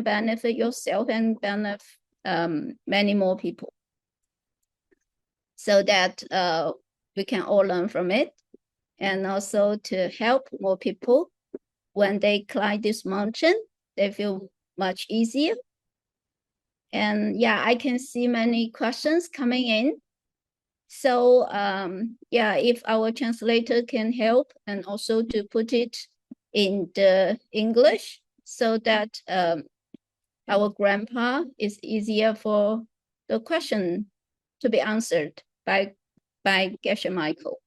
benefit yourself and benefit many more people, so that we can all learn from it, and also to help more people when they climb this mountain, they feel much easier. And yeah, I can see many questions coming in. So yeah, if our translator can help and also to put it in the English so that our grandpa is easier for the question to be answered by Geshe Michael.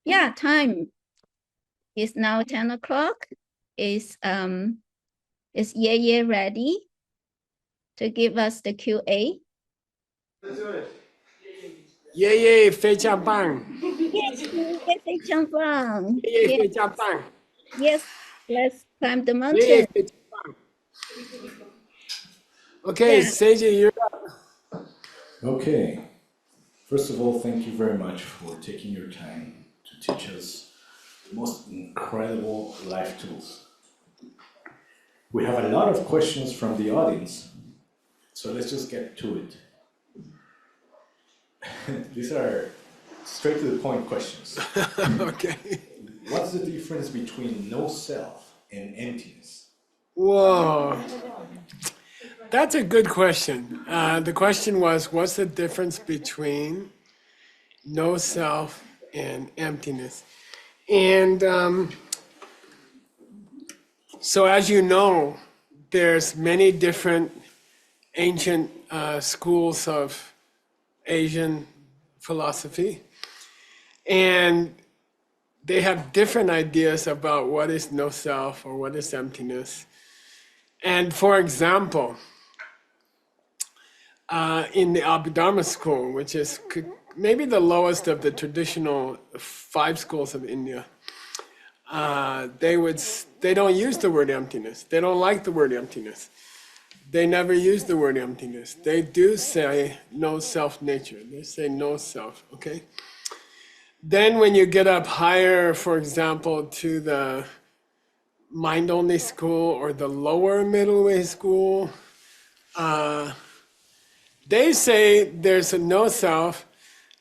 Yeah, time is now 10 o'clock. Is Ye ready to give us the QA? 爷爷非常棒。 Yes, 非常棒。爷爷非常棒。 Yes, let's climb the 爷 mountain. 爷非常棒。 Okay, Yeah. Seiji, you're up. Okay. First of all, thank you very much for taking your time to teach us the most incredible life tools. We have a lot of questions from the audience, so let's just get to it. These are straight to the point questions. Okay. What's the difference between no self and emptiness? Whoa. That's a good question. The question was, what's the difference between no self and emptiness? And so as you know, there's many different ancient schools of Asian philosophy, and they have different ideas about what is no self or what is emptiness. And for example, in the Abhidharma school, which is maybe the lowest of the traditional 5 schools of India, they don't use the word emptiness. They don't like the word emptiness. They never use the word emptiness. They do say no self nature. They say no self, okay? Then when you get up higher, for example, to the mind-only school or the lower middle way school, they say there's a no self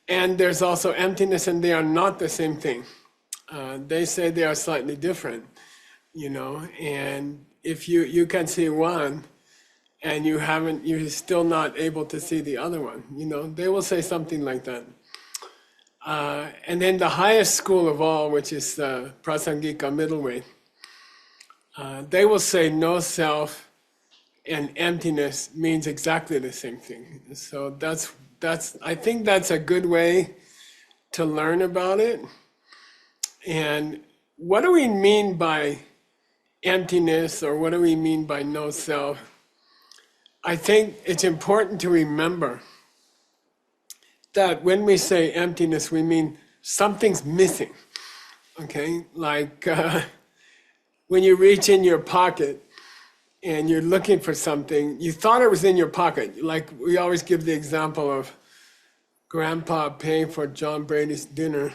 and there's also emptiness, and they are not the same thing. They say they are slightly different, you know, and if you can see one and you're still not able to see the other one, you know, they will say something like that. And then the highest school of all, which is the Prasangika middle way, they will say no self and emptiness means exactly the same thing. So I think that's a good way to learn about it. And what do we mean by emptiness, or what do we mean by no self? I think it's important to remember that when we say emptiness, we mean something's missing, okay? Like when you reach in your pocket and you're looking for something, you thought it was in your pocket. Like we always give the example of Grandpa paying for John Brady's dinner.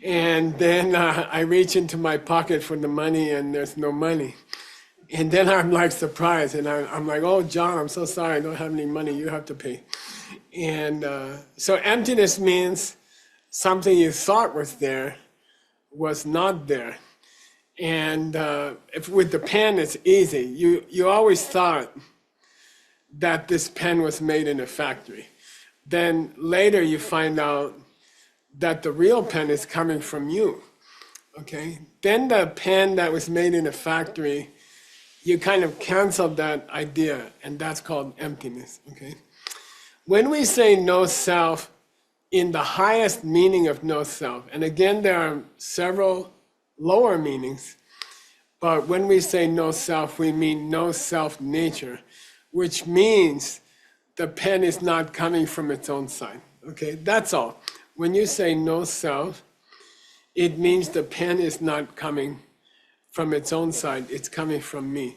And then I reach into my pocket for the money and there's no money. And then I'm like surprised and I'm like, oh, John, I'm so sorry, I don't have any money, you have to pay. And so emptiness means something you thought was there was not there. And if with the pen, it's easy. You always thought that this pen was made in a factory. Then later you find out that the real pen is coming from you, okay? Then the pen that was made in a factory, you kind of canceled that idea, and that's called emptiness, okay? When we say no self, in the highest meaning of no self, and again, there are several lower meanings, but when we say no self, we mean no self nature, which means the pen is not coming from its own side, okay? That's all. When you say no self, it means the pen is not coming from its own side, it's coming from me.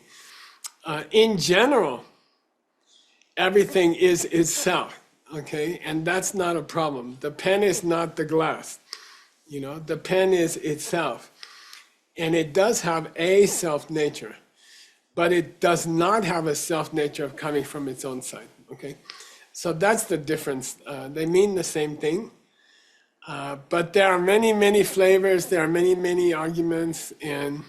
In general, everything is itself, okay? And that's not a problem. The pen is not the glass, you know? The pen is itself. And it does have a self nature. but it does not have a self-nature of coming from its own side, okay? So that's the difference. They mean the same thing, but there are many, many flavors, there are many, many arguments, and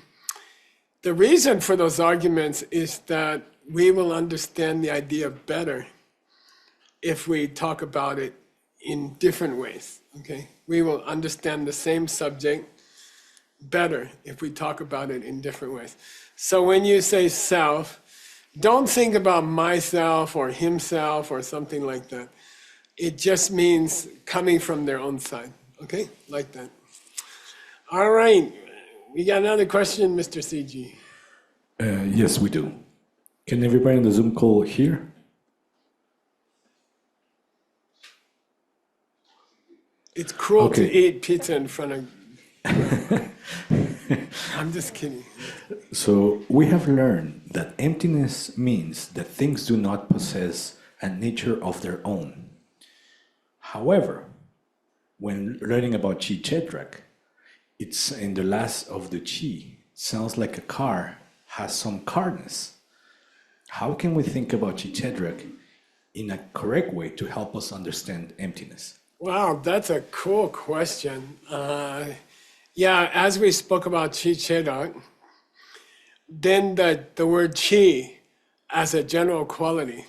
the reason for those arguments is that we will understand the idea better if we talk about it in different ways, okay? We will understand the same subject better if we talk about it in different ways. So when you say self, don't think about myself or himself or something like that. It just means coming from their own side, okay? Like that. All right, we got another question, Mr. CG. Yes, we do. Can everybody in the Zoom call hear? It's cruel Okay. to eat pizza in front of... I'm just kidding. So we have learned that emptiness means that things do not possess a nature of their own. However, when learning about Chi Chedrak, it's in the last of the Chi. Sounds like a car has some carness. How can we think about Chi Chedrak in a correct way to help us understand emptiness? Wow, that's a cool question. Yeah, as we spoke about Chi Chedrak, then the word Chi as a general quality,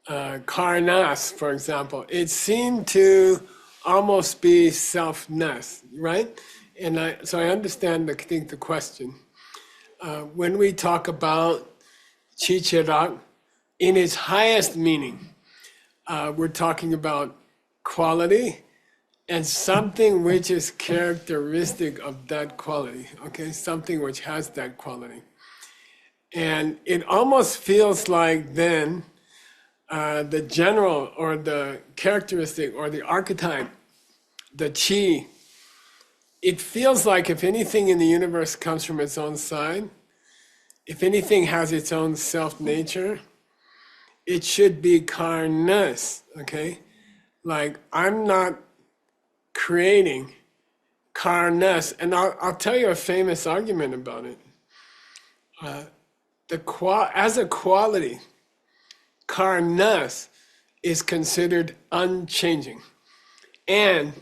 karnas, for example, it seemed to almost be selfness, right? And so I understand, I think, the question. When we talk about Chi Chedrak, in its highest meaning, we're talking about quality and something which is characteristic of that quality, okay? Something which has that quality. And it almost feels like then the general or the characteristic or the archetype, the chi, it feels like if anything in the universe comes from its own side, if anything has its own self-nature, it should be karnas, okay? Like, I'm not creating karnas. And I'll tell you a famous argument about it. As a quality, karnas is considered unchanging and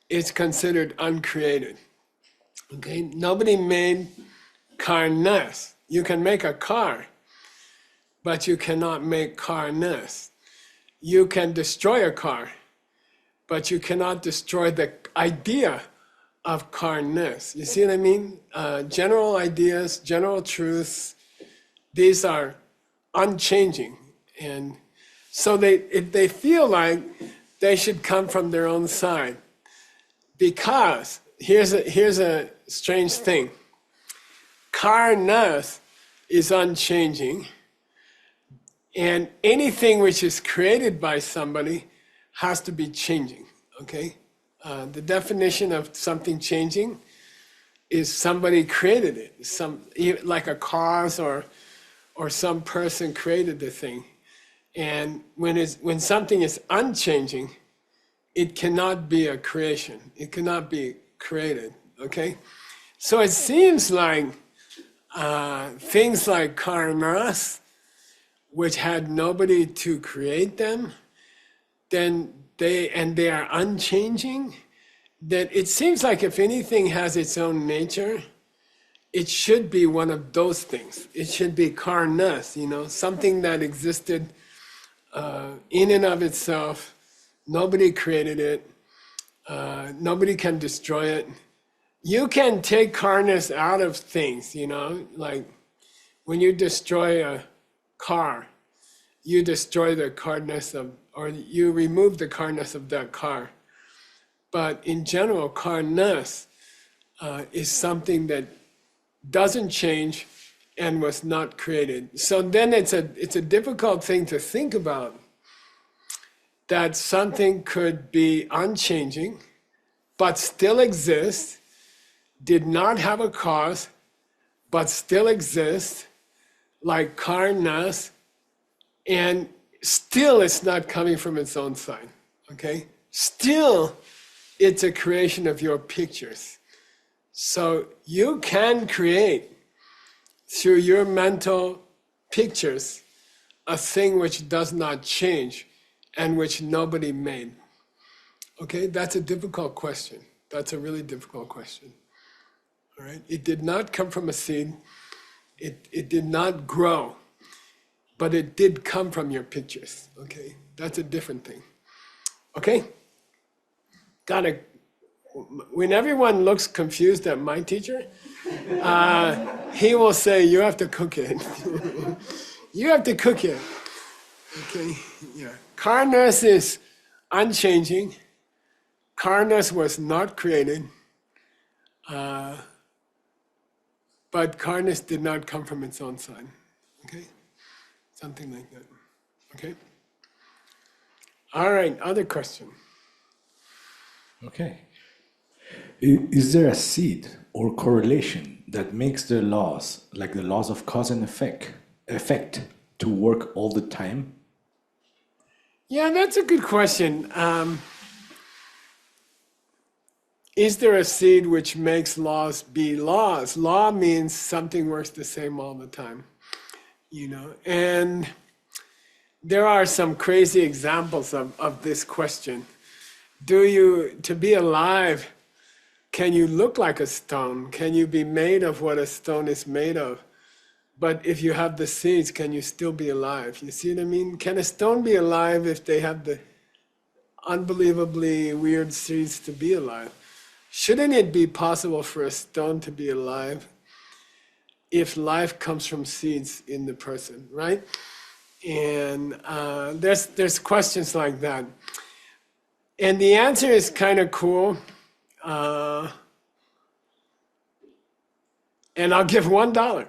it's considered uncreated. Okay, nobody made karnas. You can make a car, but you cannot make karnas. You can destroy a car, but you cannot destroy the idea of karnas. You see what I mean? General ideas, general truths, these are unchanging. And so they feel like they should come from their own side. Because here's a strange thing. Karnas is unchanging, and anything which is created by somebody has to be changing, okay? The definition of something changing is somebody created it, like a cause or some person created the thing. And when something is unchanging, it cannot be a creation. It cannot be created, okay? So it seems like things like karnas, which had nobody to create them, then they are unchanging, that it seems like if anything has its own nature, it should be one of those things. It should be karnas, something that existed in and of itself. Nobody created it. Nobody can destroy it. You can take karnas out of things, like when you destroy a car, you destroy the karnas of, or you remove the karnas of that car. But in general, karnas is something that doesn't change and was not created. So then it's a difficult thing to think about, that something could be unchanging, but still exist, did not have a cause, but still exist, like karnas, and still it's not coming from its own side, okay? Still, it's a creation of your pictures. So you can create through your mental pictures a thing which does not change and which nobody made? Okay, that's a difficult question. That's a really difficult question. All right, it did not come from a seed. It did not grow, but it did come from your pictures. Okay, that's a different thing. Okay, gotta. When everyone looks confused at my teacher, he will say, "You have to cook it. You have to cook it." Okay, yeah. Karnas is unchanging. Karnas was not created, but Karnas did not come from its own side. Okay, something like that. Okay. All right. Other question. Okay. Is there a seed or correlation that makes the laws, like the laws of cause and effect to work all the time? Yeah, that's a good question. Is there a seed which makes laws be laws? Law means something works the same all the time, you know. And there are some crazy examples of this question. To be alive, can you look like a stone? Can you be made of what a stone is made of? But if you have the seeds, can you still be alive? You see what I mean? Can a stone be alive if they have the unbelievably weird seeds to be alive? Shouldn't it be possible for a stone to be alive if life comes from seeds in the person, right? And there's questions like that. And the answer is kind of cool. And I'll give $1.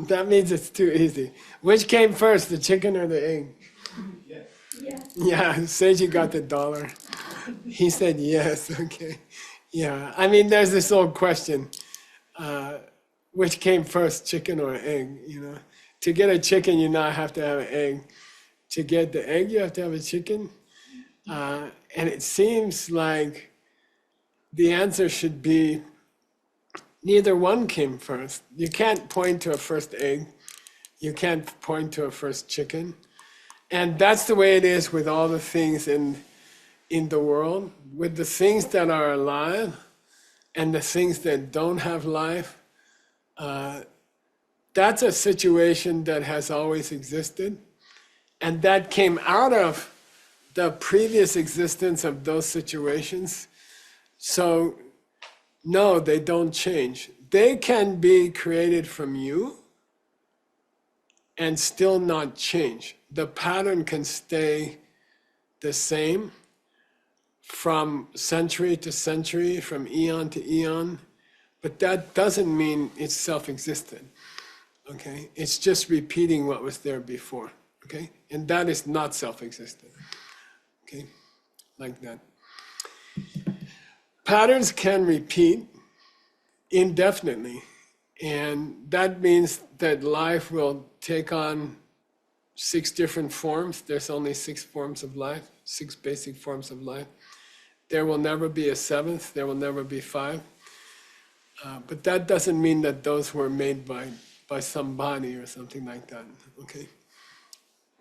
That means it's too easy. Which came first, the chicken or the egg? Yeah, Seiji got the $1. He said yes, okay. Yeah, I mean, there's this old question, which came first, chicken or egg, you know? To get a chicken, you now have to have an egg. To get the egg, you have to have a chicken. And it seems like the answer should be neither one came first. You can't point to a first egg. You can't point to a first chicken. And that's the way it is with all the things in the world. With the things that are alive and the things that don't have life, that's a situation that has always existed. And that came out of the previous existence of those situations. So no, they don't change. They can be created from you and still not change. The pattern can stay the same from century to century, from eon to eon, but that doesn't mean it's self-existent, okay? It's just repeating what was there before, okay? And that is not self-existent, okay? Like that. Patterns can repeat indefinitely, and that means that life will take on 6 different forms. There's only 6 forms of life, 6 basic forms of life. There will never be a 7th, there will never be 5. But that doesn't mean that those were made by somebody or something like that, okay?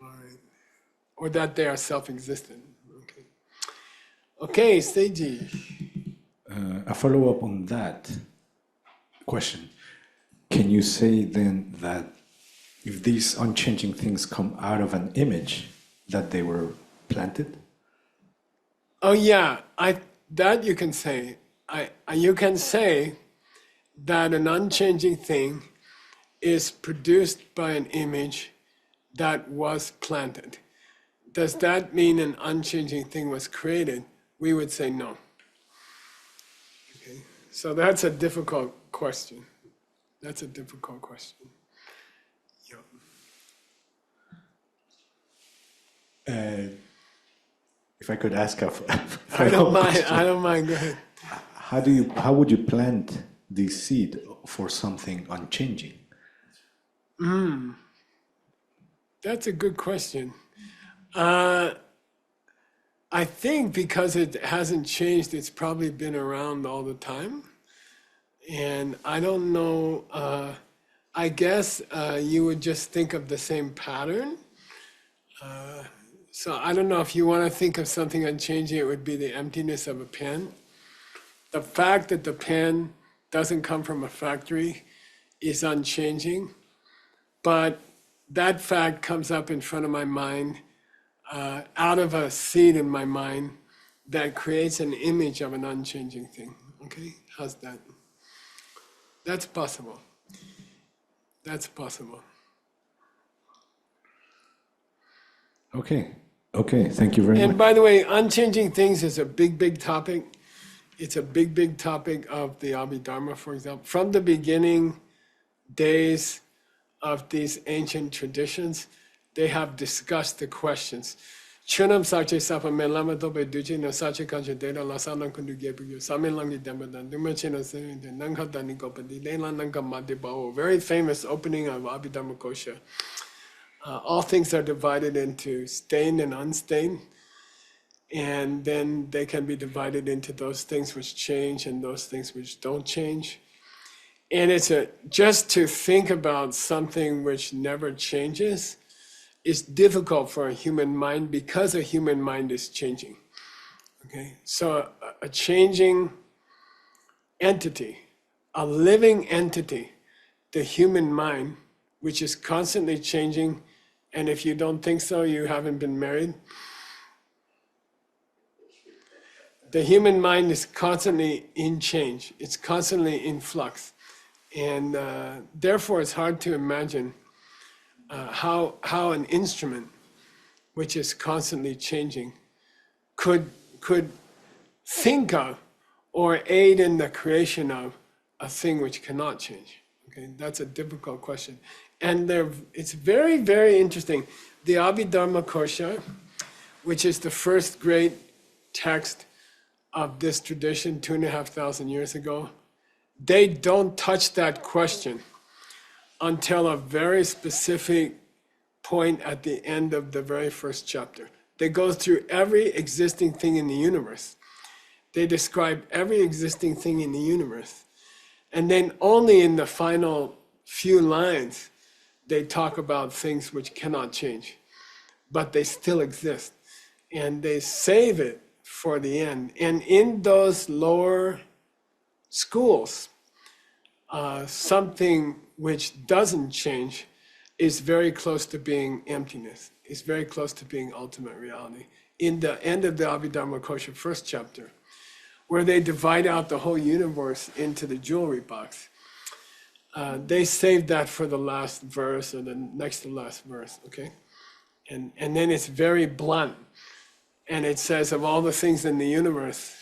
All right. Or that they are self-existent, okay? Okay, Seiji. A follow-up on that question. Can you say then that if these unchanging things come out of an image, that they were planted? Oh yeah, that you can say. You can say that an unchanging thing is produced by an image that was planted. Does that mean an unchanging thing was created? We would say no. Okay, so that's a difficult question. That's a difficult question. Yeah. If I could ask a I don't mind. I don't mind. Go ahead. How would you plant the seed for something unchanging? That's a good question. I think because it hasn't changed, it's probably been around all the time. And I don't know I guess you would just think of the same pattern. So I don't know if you want to think of something unchanging, it would be the emptiness of a pen. The fact that the pen doesn't come from a factory is unchanging, but that fact comes up in front of my mind out of a seed in my mind that creates an image of an unchanging thing. Okay, how's that? That's possible. That's possible. Okay. Okay. Thank you very And much. by the way, unchanging things is a big, big topic. It's a big, big topic of the Abhidharma, for example. From the beginning days of these ancient traditions, they have discussed the questions. Chunam sache sapa me lama tope duchi no sache kanche data lasanan kundu gebu samin langi demadan dumachino se nangha dani gopadi lela nanga mati bao. Very famous opening of Abhidharma Kosha. All things are divided into stained and unstained, and then they can be divided into those things which change and those things which don't change. And it's just to think about something which never changes is difficult for a human mind because a human mind is changing. Okay, so a changing entity, a living entity, the human mind, which is constantly changing. And if you don't think so, you haven't been married. The human mind is constantly in change. It's constantly in flux. And therefore, it's hard to imagine how an instrument, which is constantly changing, could think of or aid in the creation of a thing which cannot change. Okay, that's a difficult question. And it's very, very interesting. The Abhidharma Kosha, which is the first great text of this tradition 2,500 years ago, they don't touch that question until a very specific point at the end of the very first chapter. They go through every existing thing in the universe. They describe every existing thing in the universe. And then only in the final few lines, they talk about things which cannot change, but they still exist. And they save it for the end. And in those lower schools, something which doesn't change is very close to being emptiness. It's very close to being ultimate reality. In the end of the Abhidharma Kosha first chapter, where they divide out the whole universe into the jewelry box, they saved that for the last verse or the next to last verse, okay? And then it's very blunt. And it says of all the things in the universe,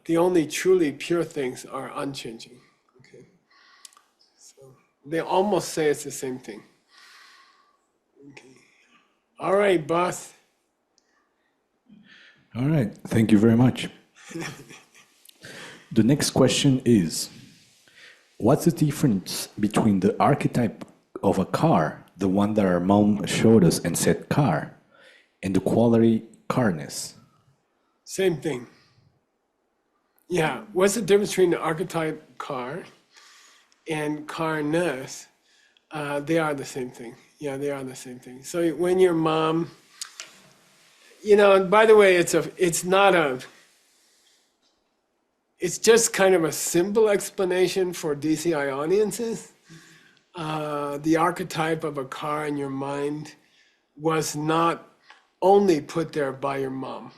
the only truly pure things are unchanging. Okay, so they almost say it's the same thing. Okay. All right, boss. All right. Thank you very much. The next question is, what's the difference between the archetype of a car, the one that our mom showed us and said car, and the quality carness? Same thing. Yeah, what's the difference between the archetype car and carness? They are the same thing. Yeah, they are the same thing. So when your mom, and by the way, it's just kind of a simple explanation for DCI audiences. The archetype of a car in your mind was not only put there by your mom.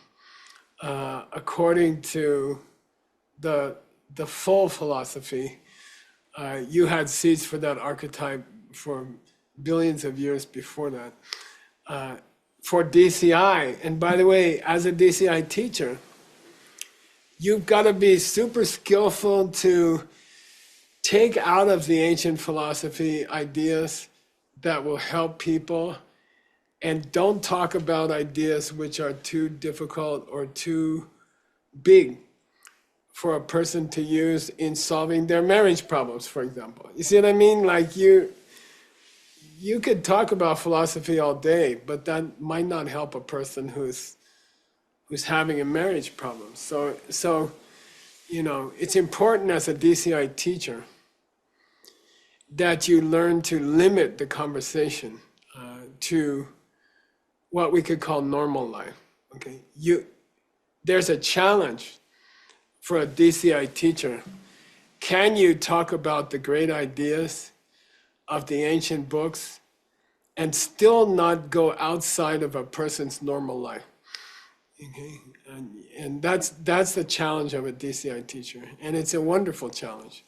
According to the full philosophy, you had seeds for that archetype for billions of years before that. For DCI, and by the way, as a DCI teacher, you've got to be super skillful to take out of the ancient philosophy ideas that will help people, and don't talk about ideas which are too difficult or too big for a person to use in solving their marriage problems, for example. You see what I mean? Like you could talk about philosophy all day, but that might not help a person who's having a marriage problem. So it's important as a DCI teacher that you learn to limit the conversation to what we could call normal life. Okay, there's a challenge for a DCI teacher. Can you talk about the great ideas of the ancient books and still not go outside of a person's normal life? Okay, and that's the challenge of a DCI teacher, and it's a wonderful challenge.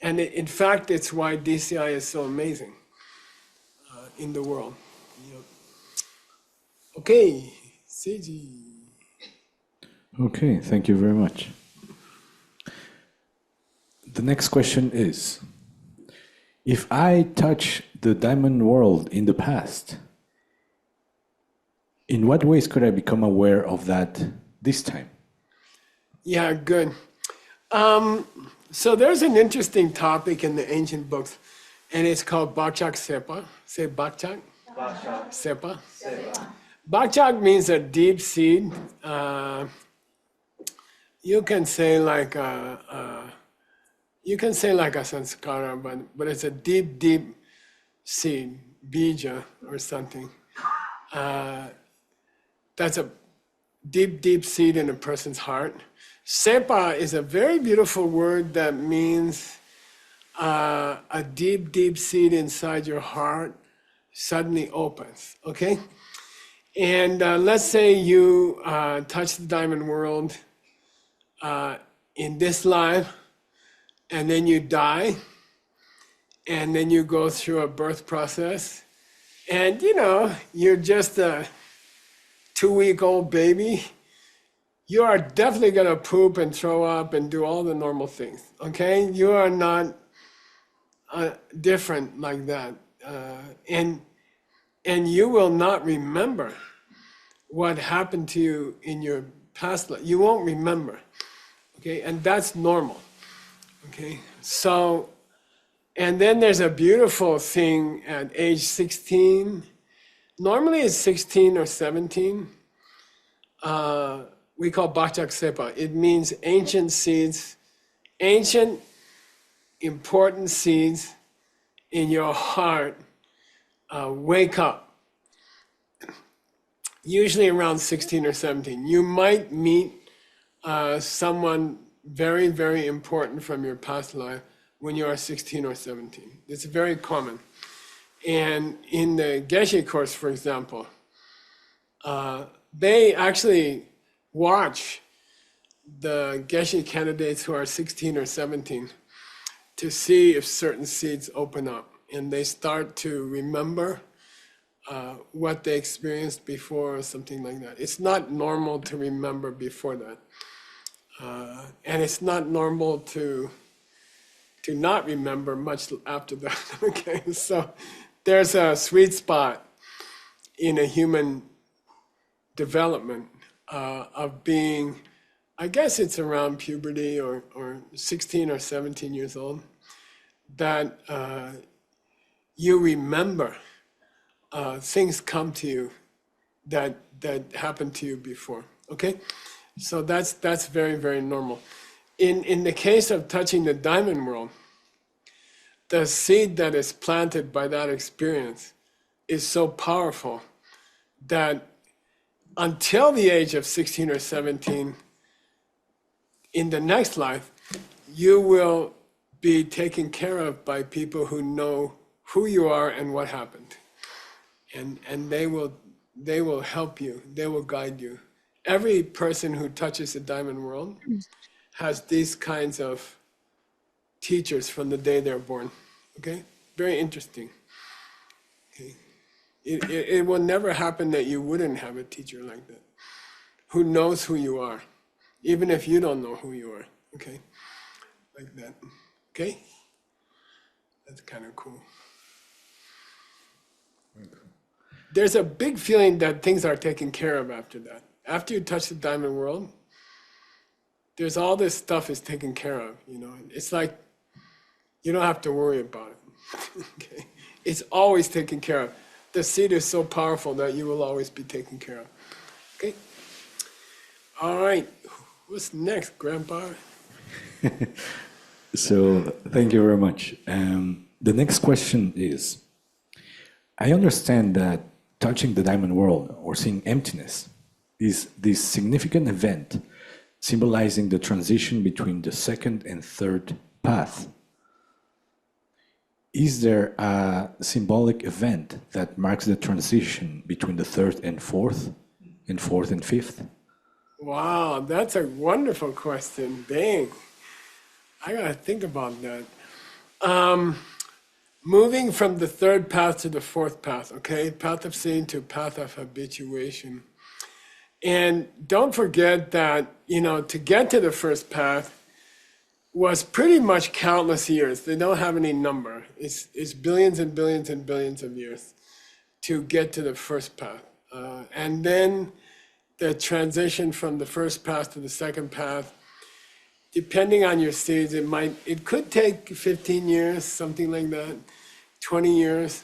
And in fact, it's why DCI is so amazing in the world. Yep. Okay, Seiji. Okay, thank you very much. The next question is, if I touch the diamond world in the past, in what ways could I become aware of that this time? Yeah, good. So there's an interesting topic in the ancient books, and it's called Bakchak Sepa. Say Bakchak? Bakchak. Sepa? Sepa. Bakchak means a deep seed. You can say like a sanskara, but it's a deep, deep seed, bija or something. That's a deep, deep seed in a person's heart. Sepa is a very beautiful word that means a deep, deep seed inside your heart suddenly opens, okay? And let's say you touch the diamond world in this life, and then you die, and then you go through a birth process, and you're just a 2-week-old baby. You are definitely going to poop and throw up and do all the normal things, okay? You are not different like that. And you will not remember what happened to you in your past life. You won't remember, okay? And that's normal, okay? So, and then there's a beautiful thing at age 16. Normally it's 16 or 17. We call Bachak Sepa. It means ancient seeds, ancient important seeds in your heart wake up. Usually around 16 or 17. You might meet someone very, very important from your past life when you are 16 or 17. It's very common. And in the Geshe course, for example, they actually watch the Geshe candidates who are 16 or 17 to see if certain seeds open up. And they start to remember what they experienced before or something like that. It's not normal to remember before that. And it's not normal to not remember much after that, okay? So there's a sweet spot in a human development of being, I guess it's around puberty or 16 or 17 years old, that you remember things come to you that happened to you before, okay? So that's very, very normal. In the case of touching the diamond world, the seed that is planted by that experience is so powerful that until the age of 16 or 17, in the next life, you will be taken care of by people who know who you are and what happened. And they will help you, they will guide you. Every person who touches the diamond world has these kinds of teachers from the day they're born, okay? Very interesting, okay? It will never happen that you wouldn't have a teacher like that, who knows who you are, even if you don't know who you are, okay? Like that, okay? That's kind of cool. There's a big feeling that things are taken care of after that. After you touch the diamond world, there's all this stuff is taken care of, It's like you don't have to worry about it, okay? It's always taken care of. The seed is so powerful that you will always be taken care of, okay? All right, what's next, Grandpa? So thank you very much. The next question is, I understand that touching the diamond world or seeing emptiness is this significant event symbolizing the transition between the second and third path. Is there a symbolic event that marks the transition between the third and fourth and fifth? Wow, that's a wonderful question. Dang, I gotta think about that. Moving from the third path to the fourth path, okay? Path of seeing to path of habituation. And don't forget that, to get to the first path was pretty much countless years. They don't have any number. It's billions and billions and billions of years to get to the first path. And then the transition from the first path to the second path, depending on your stage, it could take 15 years, something like that, 20 years.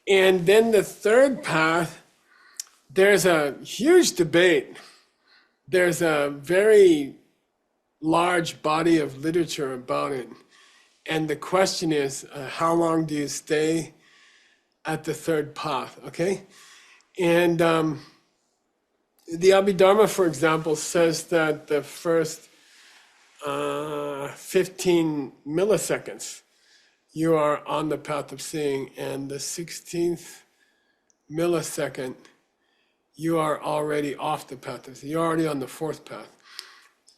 And then the third path, there's a huge debate. There's a very large body of literature about it. And the question is, how long do you stay at the third path, okay? And the Abhidharma, for example, says that the first 15 milliseconds, you are on the path of seeing, and the 16th millisecond, you are already off the path of seeing. You're already on the fourth path.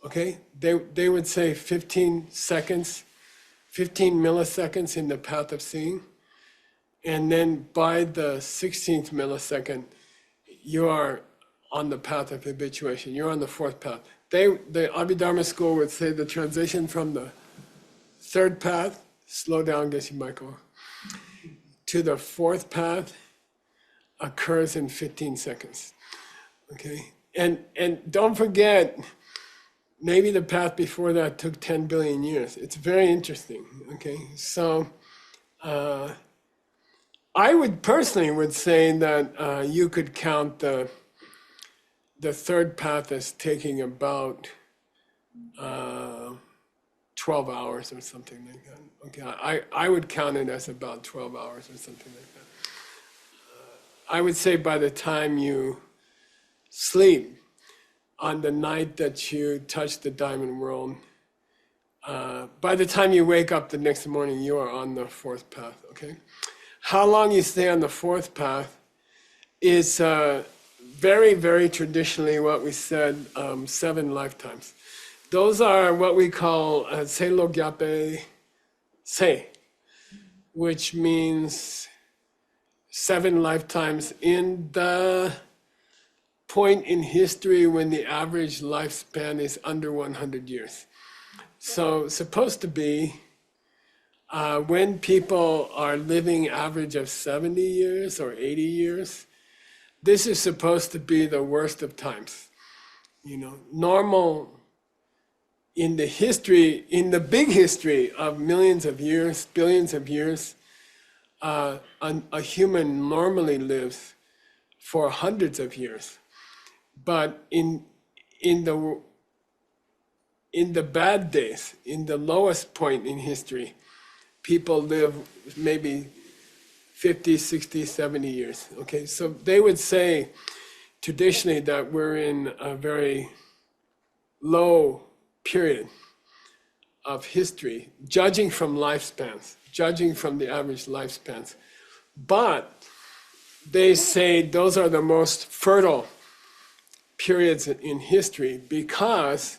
Okay? They would say 15 seconds, 15 milliseconds in the path of seeing, and then by the 16th millisecond, you are on the path of habituation. You're on the fourth path. The Abhidharma school would say the transition from the third path, slow down, Geshe Michael, to the fourth path occurs in 15 seconds. Okay? And don't forget, maybe the path before that took 10 billion years. It's very interesting. Okay? So I would personally say that you could count the third path as taking about 12 hours or something like that. Okay, I would count it as about 12 hours or something like that. I would say by the time you sleep on the night that you touch the diamond world, by the time you wake up the next morning, you are on the fourth path, okay? How long you stay on the fourth path is very, very traditionally what we said, 7 lifetimes. Those are what we call Selo Gyape Se, which means 7 lifetimes in the point in history when the average lifespan is under 100 years. So supposed to be when people are living average of 70 years or 80 years, this is supposed to be the worst of times. Normal in the history, in the big history of millions of years, billions of years, a human normally lives for hundreds of years. But in the bad days, in the lowest point in history, people live maybe 50, 60, 70 years. Okay, so they would say traditionally that we're in a very low period of history, judging from lifespans, judging from the average lifespans. But they say those are the most fertile periods in history because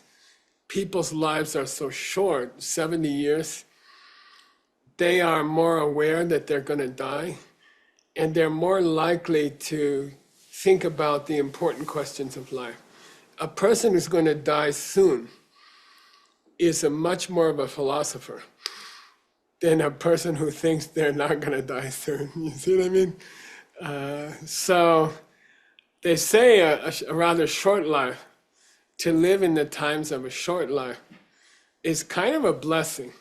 people's lives are so short, 70 years. They are more aware that they're going to die, and they're more likely to think about the important questions of life. A person who's going to die soon is a much more of a philosopher than a person who thinks they're not going to die soon. You see what I mean? So they say a rather short life, to live in the times of a short life, is kind of a blessing,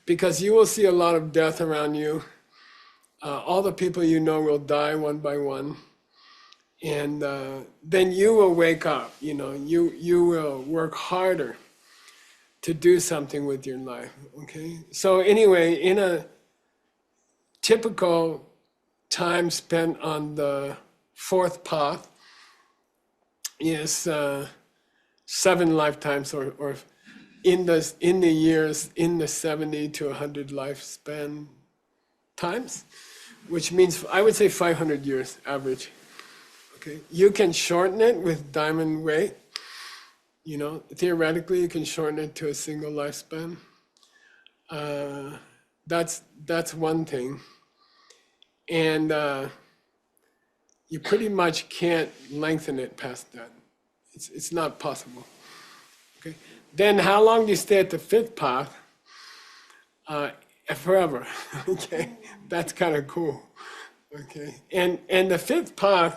because you will see a lot of death around you. All the people you know will die one by one. And then you will wake up, you will work harder to do something with your life, okay? So anyway, in a typical time spent on the fourth path is 7 lifetimes, or in the years in the 70 to 100 lifespan times, which means I would say 500 years average. Okay, you can shorten it with diamond weight. You know, theoretically, you can shorten it to a single lifespan. That's one thing, and you pretty much can't lengthen it past that. It's not possible. Okay, then how long do you stay at the fifth path? Forever. Okay, that's kind of cool. Okay, and the fifth path,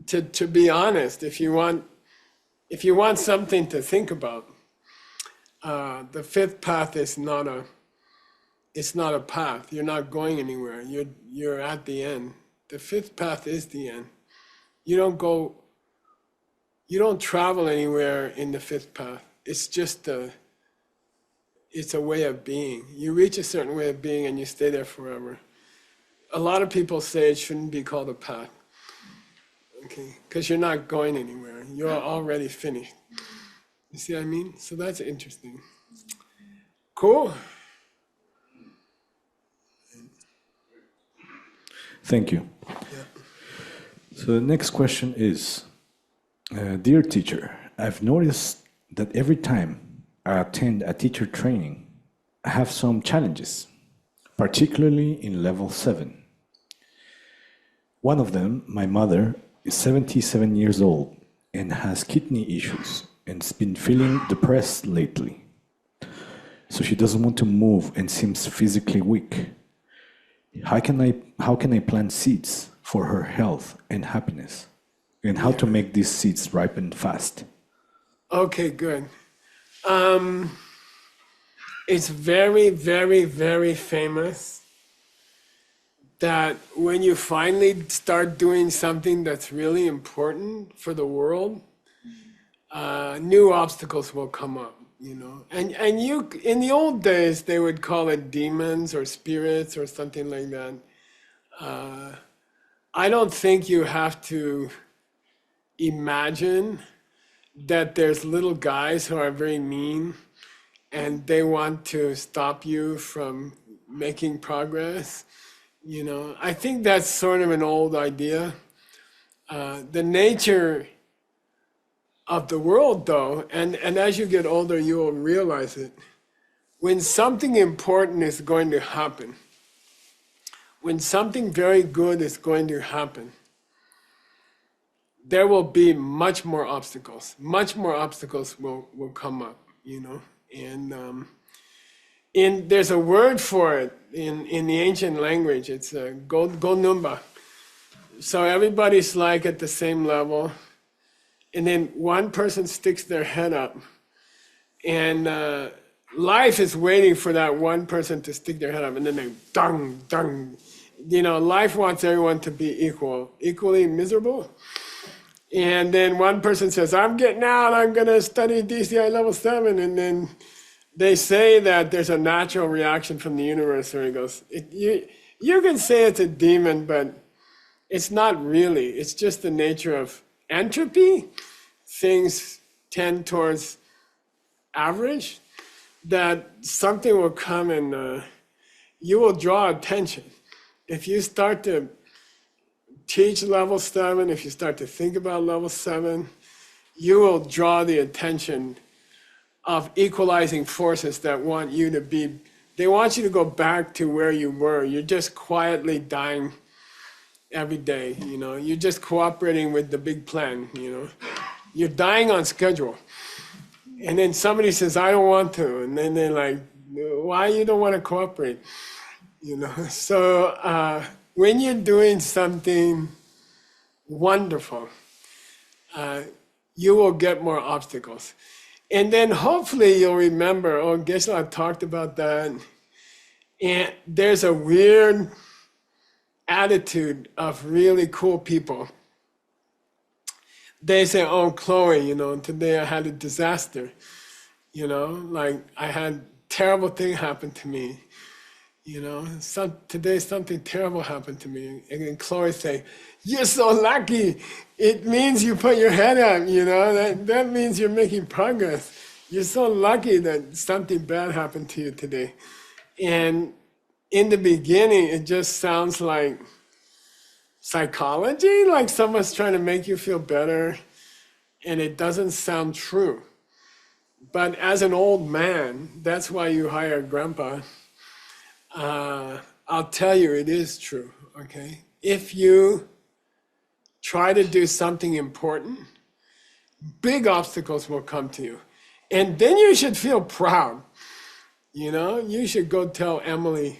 to be honest, if you want something to think about, the fifth path is not a path. You're not going anywhere. You're at the end. The fifth path is the end. You don't travel anywhere in the fifth path. It's just it's a way of being. You reach a certain way of being and you stay there forever. A lot of people say it shouldn't be called a path. Okay, because you're not going anywhere. You're already finished. You see what I mean? So that's interesting. Cool. Thank you. Yeah. So the next question is, dear teacher, I've noticed that every time I attend a teacher training, I have some challenges, particularly in level 7. One of them, my mother, is 77 years old and has kidney issues and has been feeling depressed lately. So she doesn't want to move and seems physically weak. How can I plant seeds for her health and happiness? And how to make these seeds ripen fast? Okay, good. It's very, very, very famous that when you finally start doing something that's really important for the world, new obstacles will come up, you know. And you, in the old days, they would call it demons or spirits or something like that. I don't think you have to imagine that there's little guys who are very mean and they want to stop you from making progress. You know, I think that's sort of an old idea. The nature of the world, though, and as you get older, you will realize it. When something important is going to happen, when something very good is going to happen, there will be much more obstacles. Much more obstacles will come up, you know. And there's a word for it in the ancient language. It's gonumba. So everybody's like at the same level. And then one person sticks their head up. And life is waiting for that one person to stick their head up. And then they dung, dung. You know, life wants everyone to be equally miserable. And then one person says, I'm getting out, I'm going to study DCI level 7. And then they say that there's a natural reaction from the universe where it goes, you can say it's a demon, but it's not really. It's just the nature of entropy. Things tend towards average, that something will come and you will draw attention. If you start to teach level 7, if you start to think about level 7, you will draw the attention of equalizing forces that want you to be, they want you to go back to where you were. You're just quietly dying every day, you know. You're just cooperating with the big plan, you know. You're dying on schedule. And then somebody says, I don't want to. And then they're like, why you don't want to cooperate? You know, so when you're doing something wonderful, you will get more obstacles. And then hopefully you'll remember, oh, Geshe talked about that. And there's a weird attitude of really cool people. They say, oh, Chloe, you know, today I had a disaster. You know, like I had a terrible thing happen to me. You know, today something terrible happened to me. And then Chloe say, "You're so lucky. It means you put your head up, you know, that means you're making progress. You're so lucky that something bad happened to you today." And in the beginning, it just sounds like psychology, like someone's trying to make you feel better, and it doesn't sound true. But as an old man, that's why you hire grandpa. I'll tell you, it is true, okay? If you try to do something important, big obstacles will come to you. And then you should feel proud. You know, you should go tell Emily,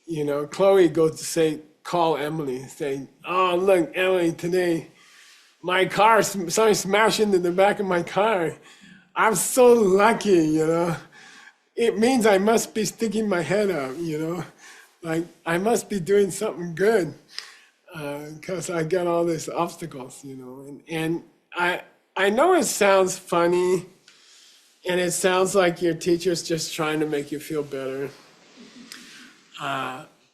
you know, Chloe goes to say, call Emily, say, "Oh, look, Emily, today my car, something smashed into the back of my car. I'm so lucky, you know. It means I must be sticking my head up, you know. Like, I must be doing something good because I got all these obstacles, you know." And I know it sounds funny and it sounds like your teacher's just trying to make you feel better.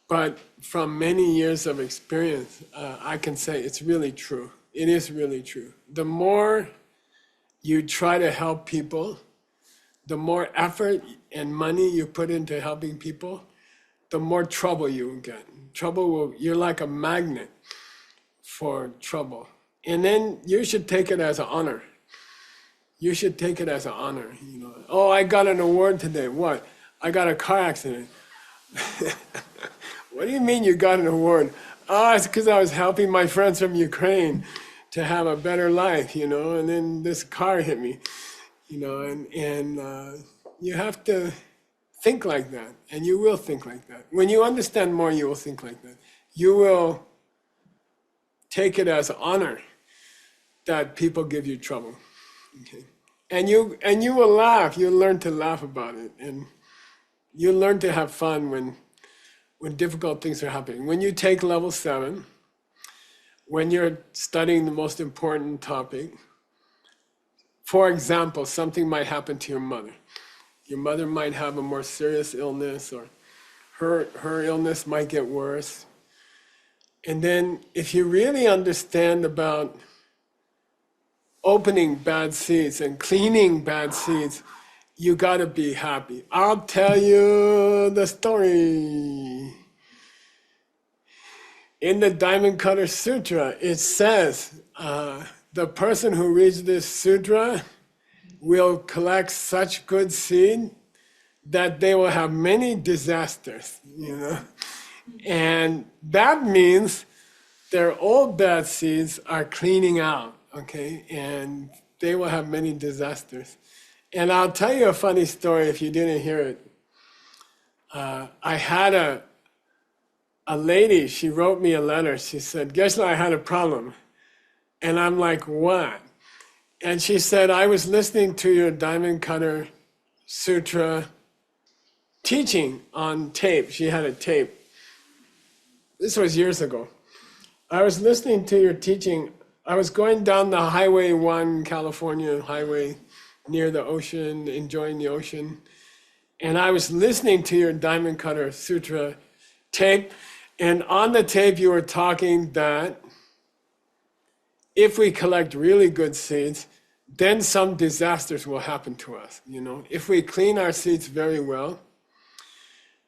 But from many years of experience, I can say it's really true. It is really true. The more you try to help people, the more effort and money you put into helping people, the more trouble you will get. You're like a magnet for trouble. And then you should take it as an honor. You should take it as an honor, you know. "Oh, I got an award today." What? "I got a car accident." "What do you mean you got an award?" "Oh, it's because I was helping my friends from Ukraine to have a better life, you know, and then this car hit me, you know, and you have to think like that, and you will think like that. When you understand more, you will think like that. You will take it as honor that people give you trouble, okay? And you will laugh. You learn to laugh about it, and you learn to have fun when difficult things are happening. When you take level 7, when you're studying the most important topic, for example, something might happen to your mother. Your mother might have a more serious illness, or her illness might get worse. And then if you really understand about opening bad seeds and cleaning bad seeds, you gotta be happy. I'll tell you the story. In the Diamond Cutter Sutra, it says the person who reads this sutra will collect such good seed that they will have many disasters, you know. And that means their old bad seeds are cleaning out, okay? And they will have many disasters. And I'll tell you a funny story if you didn't hear it. I had a lady, she wrote me a letter. She said, "Geshe, I had a problem." And I'm like, "What?" And she said, "I was listening to your Diamond Cutter Sutra teaching on tape." She had a tape. This was years ago. "I was listening to your teaching. I was going down the Highway 1, California highway near the ocean, enjoying the ocean. And I was listening to your Diamond Cutter Sutra tape. And on the tape, you were talking that if we collect really good seeds, then some disasters will happen to us. You know, if we clean our seeds very well,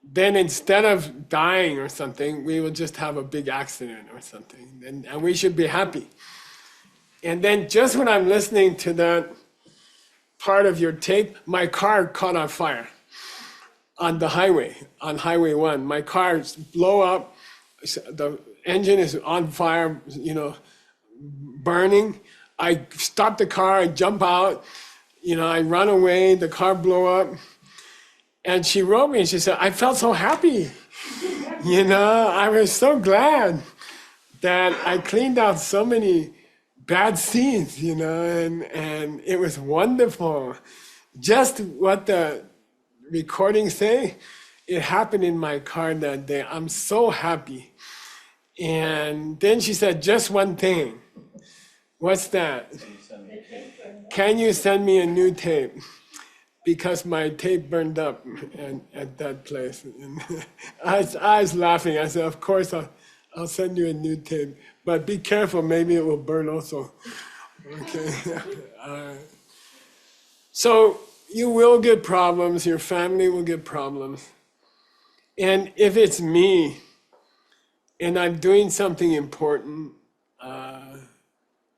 then instead of dying or something, we will just have a big accident or something, and we should be happy." And then just when I'm listening to that part of your tape, my car caught on fire on the highway, on Highway 1. My car blow up, the engine is on fire, you know, burning. I stop the car, I jump out, you know, I run away, the car blow up. And she wrote me and she said, "I felt so happy. You know, I was so glad that I cleaned out so many bad seeds, you know, and it was wonderful. Just what the recordings say, it happened in my car that day. I'm so happy." And then she said, "Just one thing." "What's that?" "Can you send me a new tape?" because my tape burned up at that place. And I was laughing. I said, of course, I'll send you a new tape, but be careful, maybe it will burn also. Okay. So you will get problems, your family will get problems. And if it's me, and I'm doing something important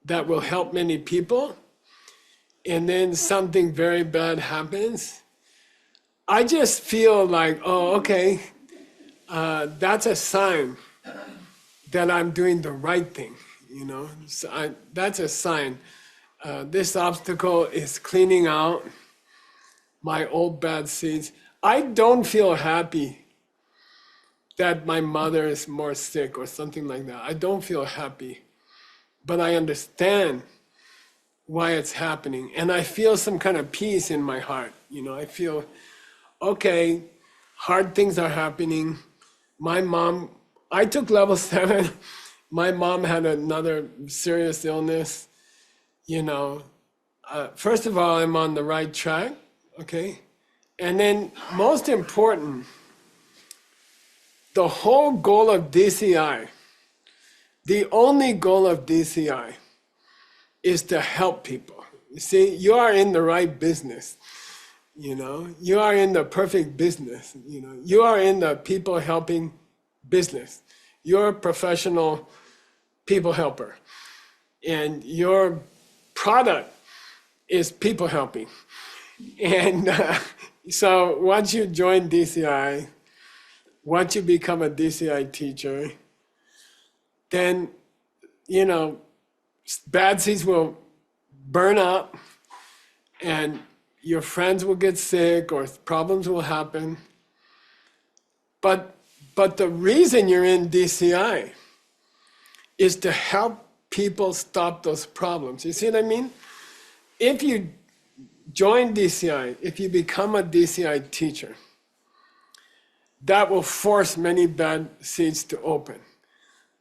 that will help many people, and then something very bad happens, I just feel like, oh, okay, that's a sign that I'm doing the right thing, you know? So that's a sign. This obstacle is cleaning out my old bad seeds. I don't feel happy that my mother is more sick or something like that. I don't feel happy, but I understand why it's happening. And I feel some kind of peace in my heart. You know, I feel, okay, hard things are happening. My mom, I took level 7. My mom had another serious illness. You know, first of all, I'm on the right track, okay? And then most important, the whole goal of DCI, the only goal of DCI is to help people. You see, you are in the right business. You know, you are in the perfect business. You know, you are in the people helping business. You're a professional people helper. And your product is people helping. And so once you join DCI, once you become a DCI teacher, then, you know, bad seeds will burn up and your friends will get sick or problems will happen. But the reason you're in DCI is to help people stop those problems. You see what I mean? If you join DCI, if you become a DCI teacher, that will force many bad seeds to open.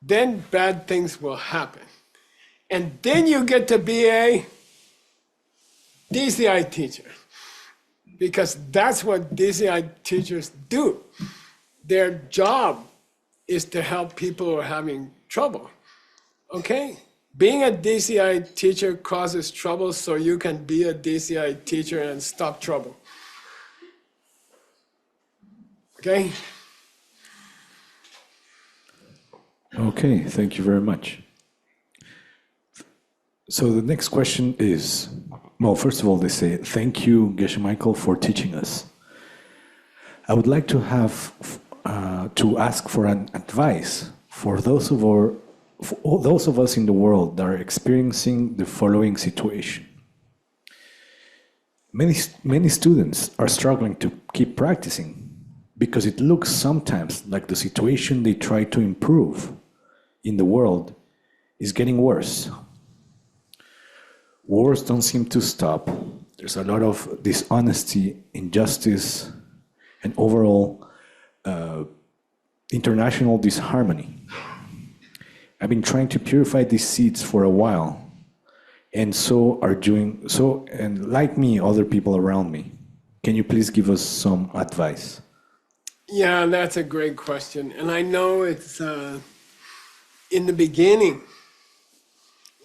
Then bad things will happen. And then you get to be a DCI teacher. Because that's what DCI teachers do. Their job is to help people who are having trouble. Okay? Being a DCI teacher causes trouble so you can be a DCI teacher and stop trouble. Okay? Okay, thank you very much. So the next question is, well, first of all, they say, thank you, Geshe Michael, for teaching us. I would like to have to ask for an advice for those of us in the world that are experiencing the following situation. Many students are struggling to keep practicing because it looks sometimes like the situation they try to improve in the world is getting worse. Wars don't seem to stop. There's a lot of dishonesty, injustice, and overall international disharmony. I've been trying to purify these seeds for a while, and so are doing so, and like me, other people around me. Can you please give us some advice? Yeah, that's a great question. And I know it's in the beginning,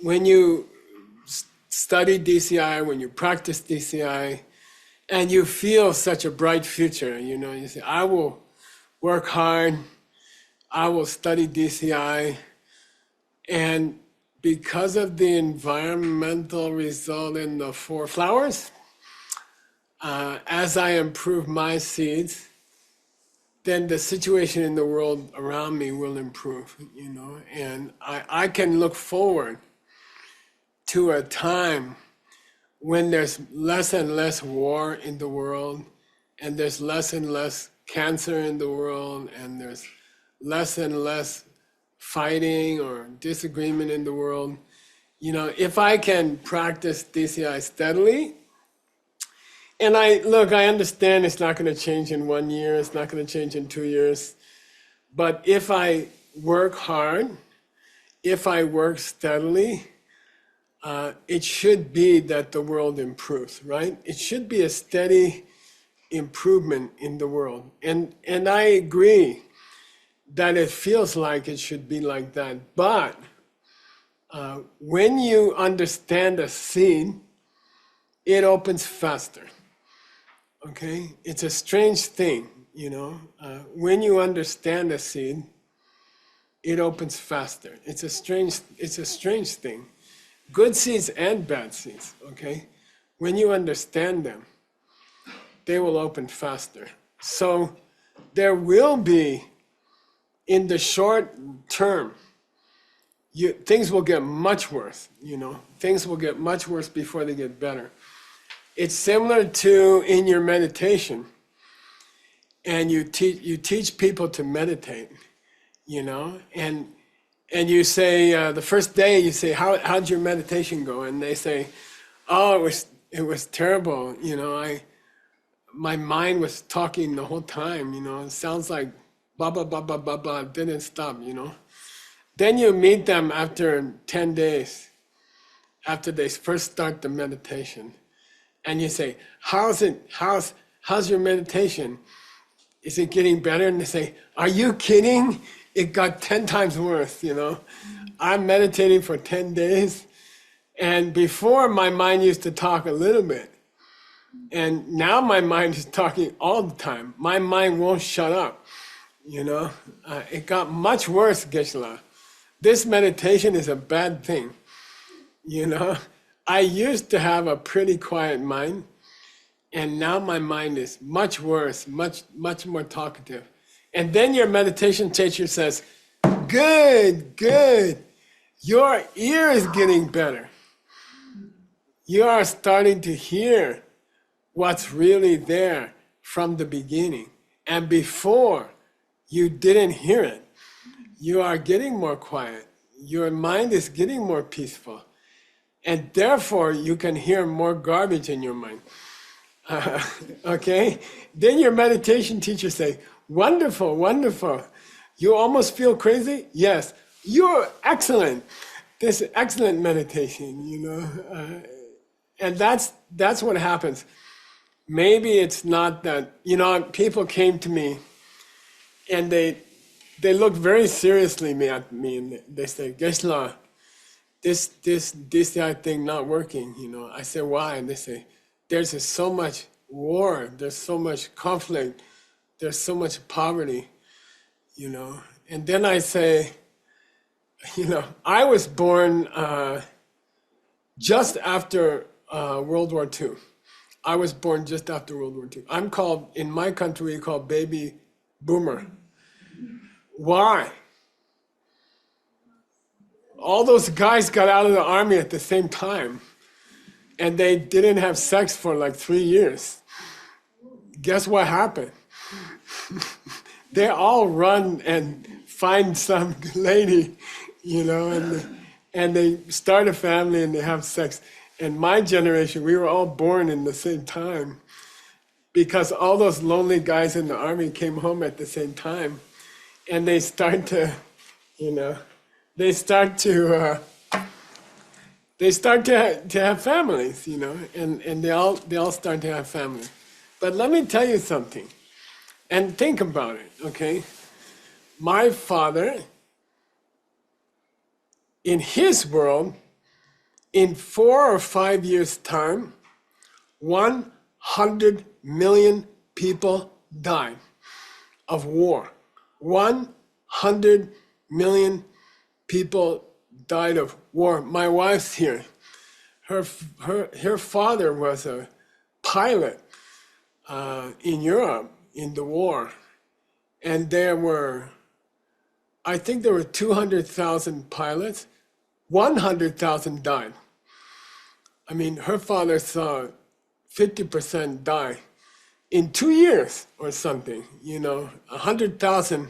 when you study DCI, when you practice DCI, and you feel such a bright future, you know, you say, I will work hard, I will study DCI, and because of the environmental result in the 4 flowers, as I improve my seeds, then the situation in the world around me will improve, you know, and I can look forward to a time when there's less and less war in the world, and there's less and less cancer in the world, and there's less and less fighting or disagreement in the world. You know, if I can practice DCI steadily, and I understand it's not going to change in 1 year, it's not going to change in 2 years, but if I work hard, if I work steadily, it should be that the world improves, right? It should be a steady improvement in the world. And I agree that it feels like it should be like that. But when you understand a seed, it opens faster. Okay? It's a strange thing, you know. When you understand a seed, it opens faster. It's a strange thing. Good seeds and bad seeds, okay? When you understand them, they will open faster. So there will be, in the short term, things will get much worse, you know. Things will get much worse before they get better. It's similar to in your meditation, and you teach people to meditate, you know, and you say the first day you say, how'd your meditation go? And they say, oh, it was terrible, you know. My mind was talking the whole time, you know. It sounds like blah blah blah blah blah blah, didn't stop, you know. Then you meet them after 10 days, after they first start the meditation, and you say, how's your meditation? Is it getting better? And they say, are you kidding? It got 10 times worse, you know. I'm meditating for 10 days, and before my mind used to talk a little bit, and now my mind is talking all the time. My mind won't shut up, you know. It got much worse, Geshe. This meditation is a bad thing, you know. I used to have a pretty quiet mind, and now my mind is much worse, much more talkative. And then your meditation teacher says, good, your ear is getting better. You are starting to hear what's really there from the beginning. And before, you didn't hear it. You are getting more quiet. Your mind is getting more peaceful. And therefore, you can hear more garbage in your mind. Okay? Then your meditation teacher say, wonderful, wonderful. You almost feel crazy? Yes. You're excellent. This is excellent meditation, you know. And that's what happens. Maybe it's not that, you know, people came to me and they looked very seriously at me and they say, Geshe, this DCI thing not working, you know. I say, why? And they say, there's just so much war, there's so much conflict, there's so much poverty, you know. And then I say, you know, I was born just after World War II. I was born just after World War II. I'm called, in my country, we call baby boomer. Why? All those guys got out of the army at the same time, and they didn't have sex for like 3 years. Guess what happened? They all run and find some lady, you know, and they start a family and they have sex. And my generation, we were all born in the same time because all those lonely guys in the army came home at the same time, and they start to, you know, they start to have families, you know, and they all start to have families. But let me tell you something, and think about it, okay? My father, in his world, in 4 or 5 years' time, 100 million people died of war. 100 million people died of war. My wife's here. Her father was a pilot in Europe in the war. And I think there were 200,000 pilots. 100,000 died. I mean, her father saw 50% die in 2 years or something, you know, 100,000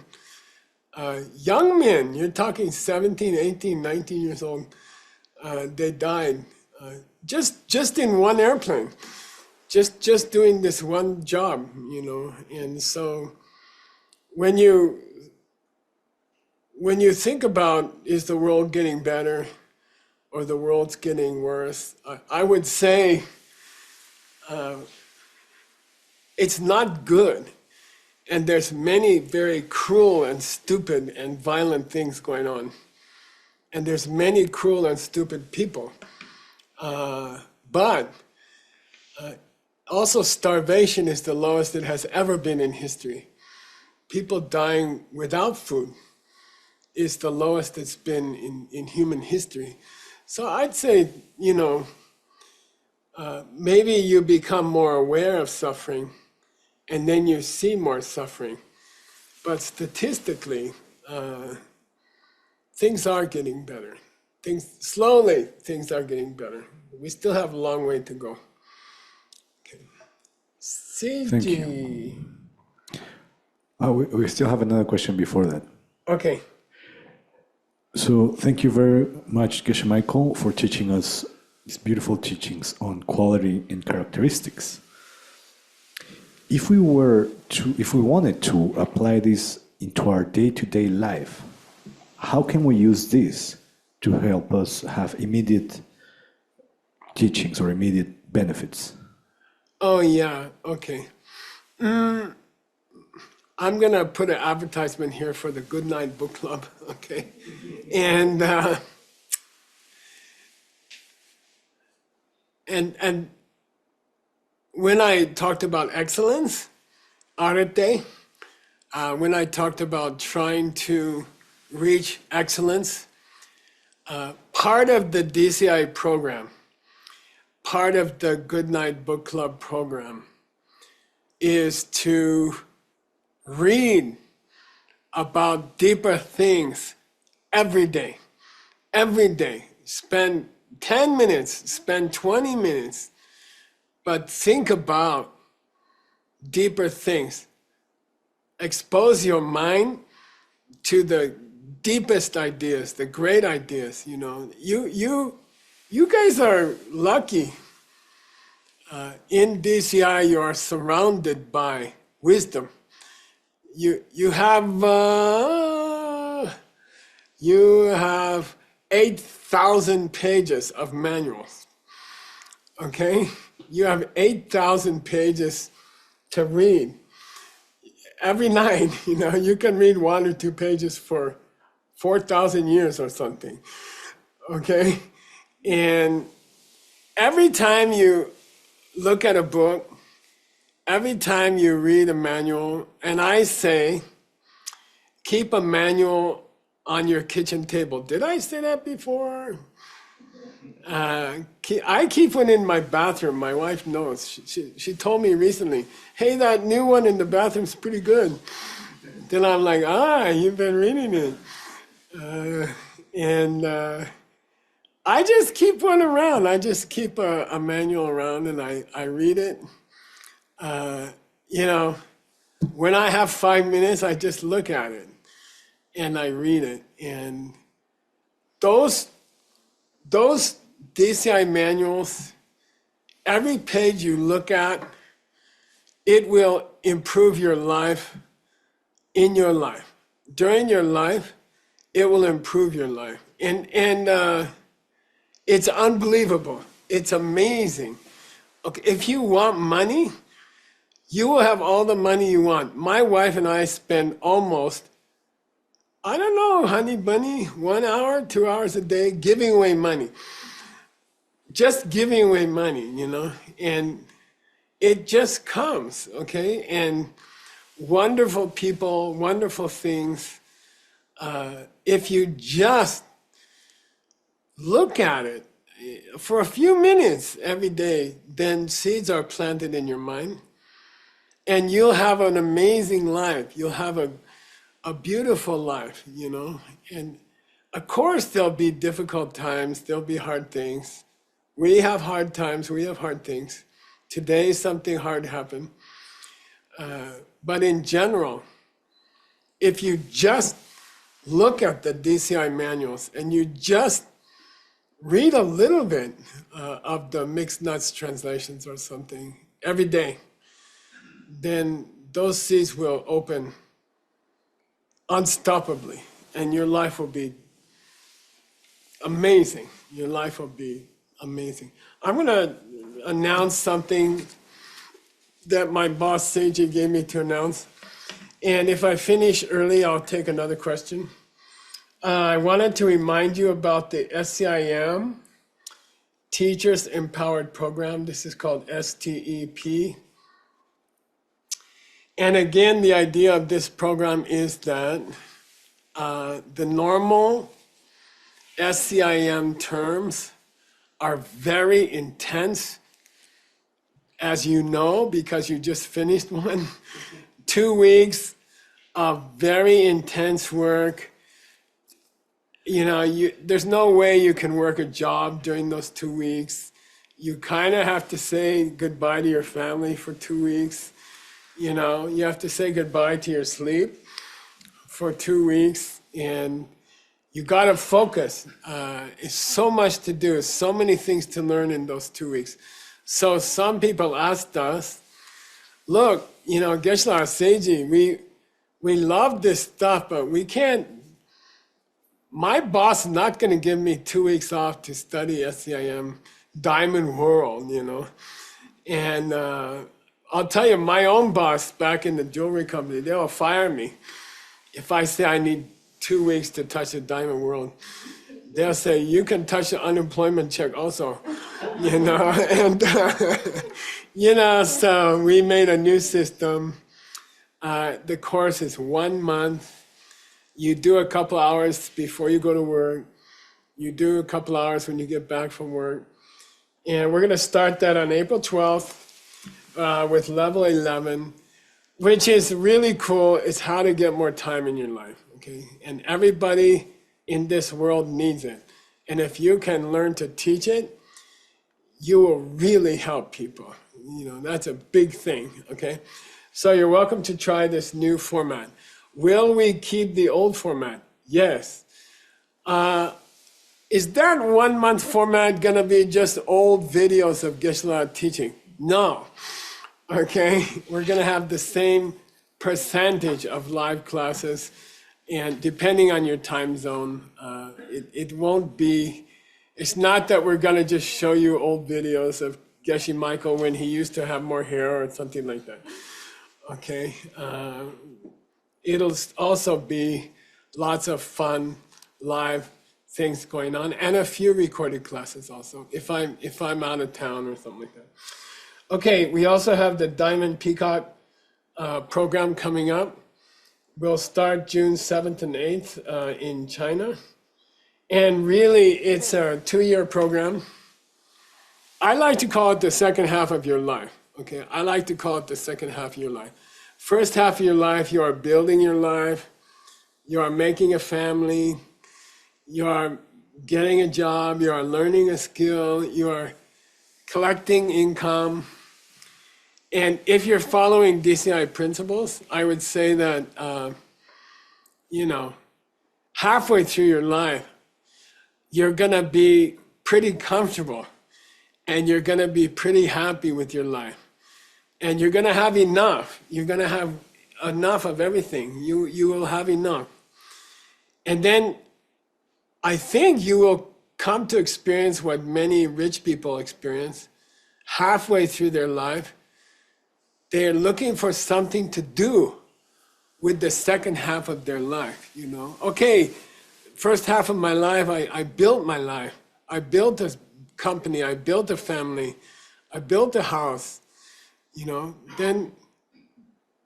young men, you're talking 17, 18, 19 years old, they died just in one airplane, just doing this one job, you know. And so when you think about, is the world getting better? or the world's getting worse. I would say it's not good. And there's many very cruel and stupid and violent things going on. And there's many cruel and stupid people. But also starvation is the lowest it has ever been in history. People dying without food is the lowest it's been in human history. So I'd say, maybe you become more aware of suffering and then you see more suffering. But statistically, things are getting better. Slowly, things are getting better. We still have a long way to go. Okay. CG. Thank you. We still have another question before that. Okay. So thank you very much, Geshe Michael, for teaching us these beautiful teachings on quality and characteristics. If we wanted to apply this into our day-to-day life, how can we use this to help us have immediate teachings or immediate benefits? Oh, yeah. Okay. I'm going to put an advertisement here for the Good Night Book Club. Okay. And when I talked about excellence, arete, when I talked about trying to reach excellence, part of the DCI program, part of the Good Night Book Club program is to read about deeper things every day. Every day. Spend 10 minutes, spend 20 minutes, but think about deeper things. Expose your mind to the deepest ideas, the great ideas. You guys are lucky. In DCI, you are surrounded by wisdom. You have 8,000 pages of manuals. Okay, you have 8,000 pages to read. Every night, you can read 1 or 2 pages for 4,000 years or something. Okay, and every time you look at a book, every time you read a manual, and I say, keep a manual on your kitchen table. Did I say that before? I keep one in my bathroom. My wife knows. She told me recently, hey, that new one in the bathroom's pretty good. Then I'm like, you've been reading it. And I just keep one around. I just keep a manual around and I read it. When I have 5 minutes, I just look at it and I read it. And those DCI manuals, every page you look at, it will improve your life in your life. During your life, it will improve your life. And it's unbelievable. It's amazing. Okay, if you want money, you will have all the money you want. My wife and I spend almost, I don't know, honey bunny, 1 hour, 2 hours a day giving away money. Just giving away money, and it just comes, okay? And wonderful people, wonderful things. If you just look at it for a few minutes every day, then seeds are planted in your mind. And you'll have an amazing life. You'll have a beautiful life, And of course there'll be difficult times, there'll be hard things. We have hard times, we have hard things. Today something hard happened. But in general, if you just look at the DCI manuals and you just read a little bit of the mixed nuts translations or something every day, then those seeds will open unstoppably and your life will be amazing. Your life will be amazing. I'm going to announce something that my boss Seiji gave me to announce. And if I finish early, I'll take another question. I wanted to remind you about the SCIM, Teachers Empowered Program. This is called STEP. And again, the idea of this program is that the normal SCIM terms are very intense, as you know, because you just finished one. 2 weeks of very intense work. You know, there's no way you can work a job during those 2 weeks. You kind of have to say goodbye to your family for 2 weeks. You know, you have to say goodbye to your sleep for 2 weeks, and you got to focus. It's so much to do, so many things to learn in those 2 weeks. So some people asked us, look, you know, Geshe Seiji, we love this stuff, but we can't, my boss is not going to give me 2 weeks off to study SCIM Diamond World, you know. And I'll tell you, my own boss back in the jewelry company, they'll fire me if I say I need 2 weeks to touch the Diamond World. They'll say, you can touch the unemployment check also, you know. And, you know, so we made a new system. The course is 1 month. You do a couple hours before you go to work. You do a couple hours when you get back from work. And we're going to start that on April 12th with level 11, which is really cool. It's how to get more time in your life, okay? And everybody in this world needs it. And if you can learn to teach it, you will really help people. You know, that's a big thing, okay? So you're welcome to try this new format. Will we keep the old format? Yes. Is that 1 month format gonna be just old videos of Geshe teaching? No. Okay, we're gonna have the same percentage of live classes, and depending on your time zone, it won't be, it's not that we're gonna just show you old videos of Geshe Michael when he used to have more hair or something like that. Okay. It'll also be lots of fun live things going on, and a few recorded classes also, if I'm out of town or something like that. Okay, we also have the Diamond Peacock program coming up. We'll start June 7th and 8th in China. And really, it's a 2-year program. I like to call it the second half of your life, okay? I like to call it the second half of your life. First half of your life, you are building your life, you are making a family, you are getting a job, you are learning a skill, you are collecting income. And if you're following DCI principles, I would say that, you know, halfway through your life, you're gonna be pretty comfortable and you're gonna be pretty happy with your life. And you're gonna have enough. You're gonna have enough of everything. You will have enough. And then I think you will come to experience what many rich people experience. Halfway through their life, they're looking for something to do with the second half of their life, you know. Okay, first half of my life, I built my life. I built a company, I built a family, I built a house. You know, then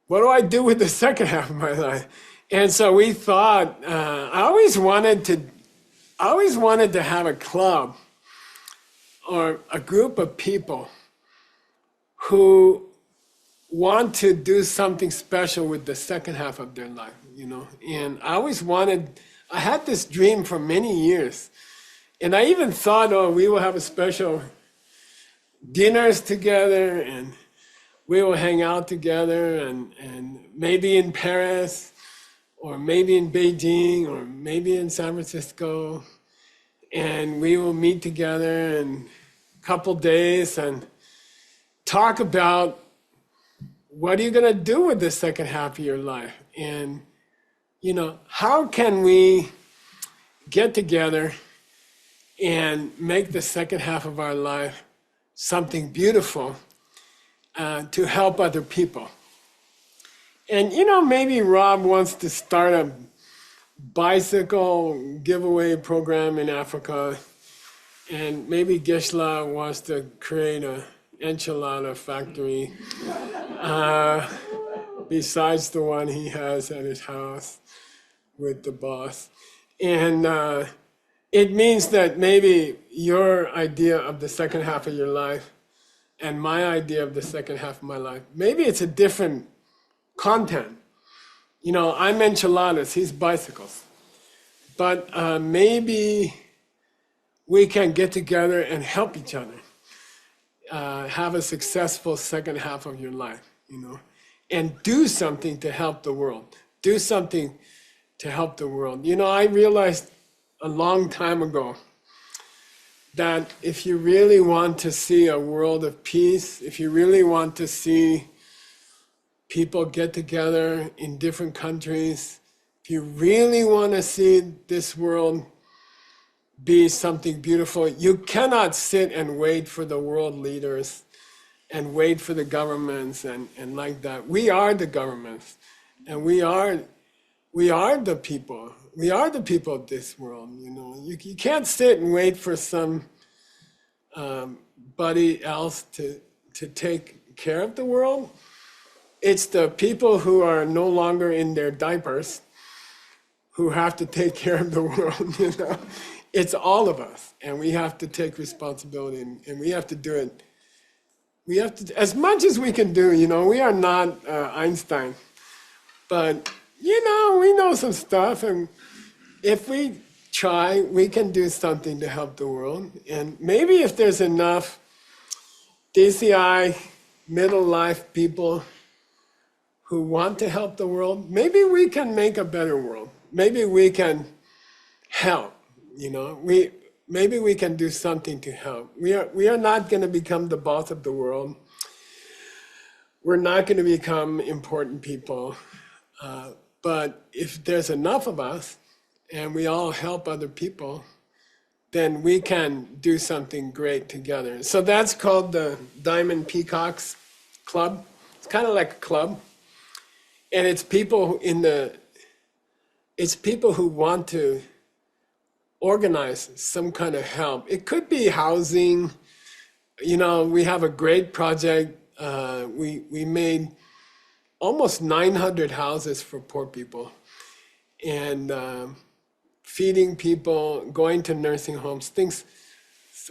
what do I do with the second half of my life? And so we thought, I always wanted to have a club or a group of people who want to do something special with the second half of their life, you know. And I had this dream for many years. And I even thought, oh, we will have a special dinners together, and we will hang out together, and maybe in Paris, or maybe in Beijing, or maybe in San Francisco, and we will meet together in a couple days and talk about what are you gonna do with the second half of your life, and you know, how can we get together and make the second half of our life something beautiful to help other people. And maybe Rob wants to start a bicycle giveaway program in Africa, and maybe Geshe wants to create a enchilada factory besides the one he has at his house with the boss. And it means that maybe your idea of the second half of your life and my idea of the second half of my life, maybe it's a different content. I'm enchiladas, he's bicycles. But maybe we can get together and help each other have a successful second half of your life, and do something to help the world. Do something to help the world. I realized a long time ago that if you really want to see a world of peace, if you really want to see people get together in different countries, if you really want to see this world be something beautiful, you cannot sit and wait for the world leaders and wait for the governments and like that. We are the governments, and we are the people. We are the people of this world. You can't sit and wait for some buddy else to take care of the world. It's the people who are no longer in their diapers who have to take care of the world. It's all of us, and we have to take responsibility, and we have to do it. We have to, as much as we can do. We are not Einstein, but we know some stuff, and if we try, we can do something to help the world. And maybe if there's enough DCI middle life people who want to help the world, maybe we can make a better world. Maybe we can help. Maybe we can do something to help. We are not going to become the boss of the world. We're not going to become important people. But if there's enough of us and we all help other people, then we can do something great together. So that's called the Diamond Peacocks Club. It's kind of like a club. And it's people who want to organize some kind of help. It could be housing. We have a great project. We made almost 900 houses for poor people, and feeding people, going to nursing homes,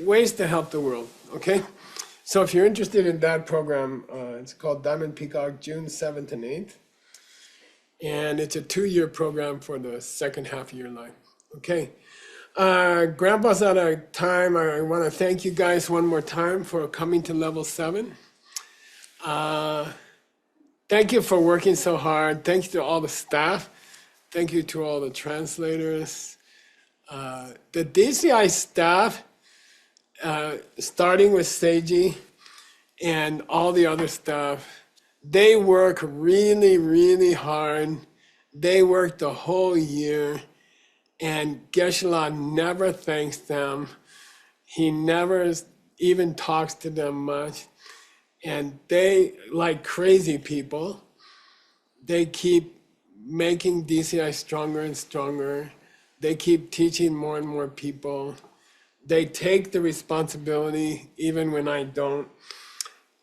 ways to help the world, okay? So if you're interested in that program, it's called Diamond Peacock, June 7th and 8th. And it's a 2-year program for the second half of your life, okay? Grandpa's out of time. I want to thank you guys one more time for coming to level 7. Thank you for working so hard. Thank you to all the staff. Thank you to all the translators. The DCI staff, starting with Seiji and all the other staff, they work really, really hard. They work the whole year. And Geshe never thanks them. He never even talks to them much. And they, like crazy people, they keep making DCI stronger and stronger. They keep teaching more and more people. They take the responsibility even when I don't.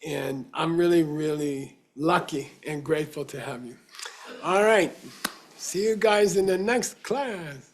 And I'm really, really lucky and grateful to have you. All right. See you guys in the next class.